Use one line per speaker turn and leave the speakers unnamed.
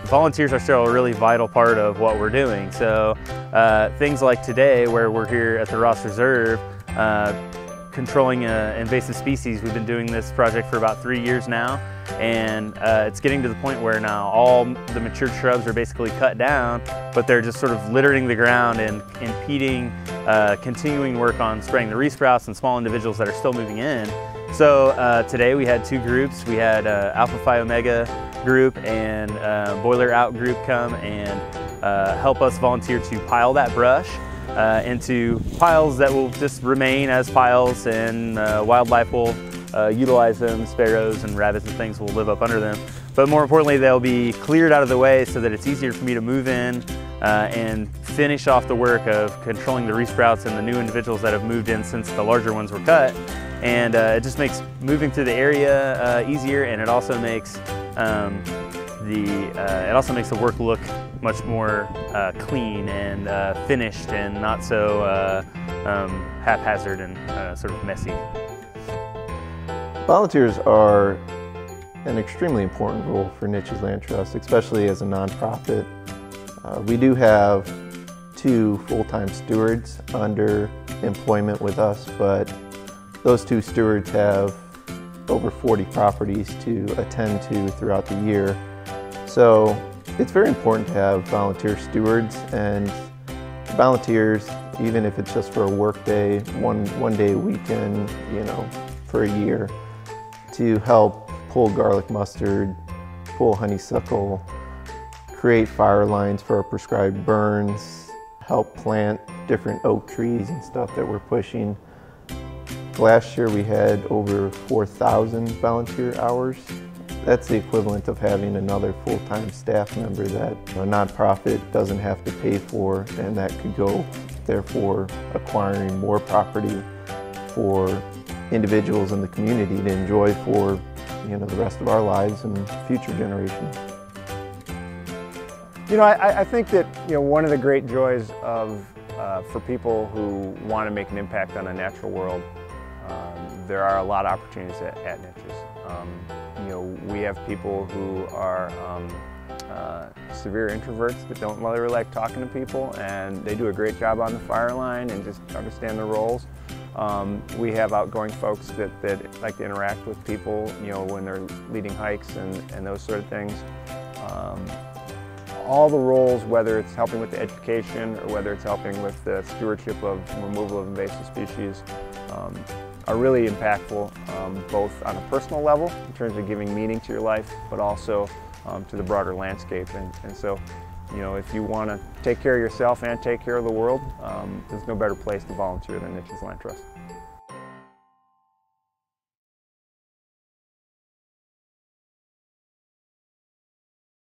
volunteers are still a really vital part of what we're doing. So things like today, where we're here at the Ross Reserve, controlling invasive species. We've been doing this project for about 3 years now, and it's getting to the point where now all the matured shrubs are basically cut down, but they're just sort of littering the ground and impeding continuing work on spraying the resprouts and small individuals that are still moving in. So today we had 2 groups. We had Alpha Phi Omega group and Boiler Out group come and help us volunteer to pile that brush into piles that will just remain as piles, and wildlife will utilize them. Sparrows and rabbits and things will live up under them. But more importantly, they'll be cleared out of the way so that it's easier for me to move in and finish off the work of controlling the resprouts and the new individuals that have moved in since the larger ones were cut. And it just makes moving through the area easier, and it also makes the work look much more clean and finished, and not so haphazard and sort of messy.
Volunteers are an extremely important role for NICHES Land Trust, especially as a nonprofit. We do have 2 full-time stewards under employment with us, but those 2 stewards have over 40 properties to attend to throughout the year. So it's very important to have volunteer stewards, and volunteers, even if it's just for a work day, one day a weekend, you know, for a year, to help pull garlic mustard, pull honeysuckle, create fire lines for our prescribed burns, help plant different oak trees and stuff that we're pushing. Last year we had over 4,000 volunteer hours. That's the equivalent of having another full-time staff member that a nonprofit doesn't have to pay for, and that could go, therefore, acquiring more property for individuals in the community to enjoy for, you know, the rest of our lives and future generations.
You know, I think that, you know, one of the great joys of for people who want to make an impact on the natural world, there are a lot of opportunities at NICHES. You know, we have people who are severe introverts that don't really like talking to people, and they do a great job on the fire line and just understand the roles. We have outgoing folks that like to interact with people, you know, when they're leading hikes and those sort of things. All the roles, whether it's helping with the education or whether it's helping with the stewardship of removal of invasive species, are really impactful, both on a personal level in terms of giving meaning to your life, but also to the broader landscape. And so, you know, if you want to take care of yourself and take care of the world, there's no better place to volunteer than NICHES Land Trust.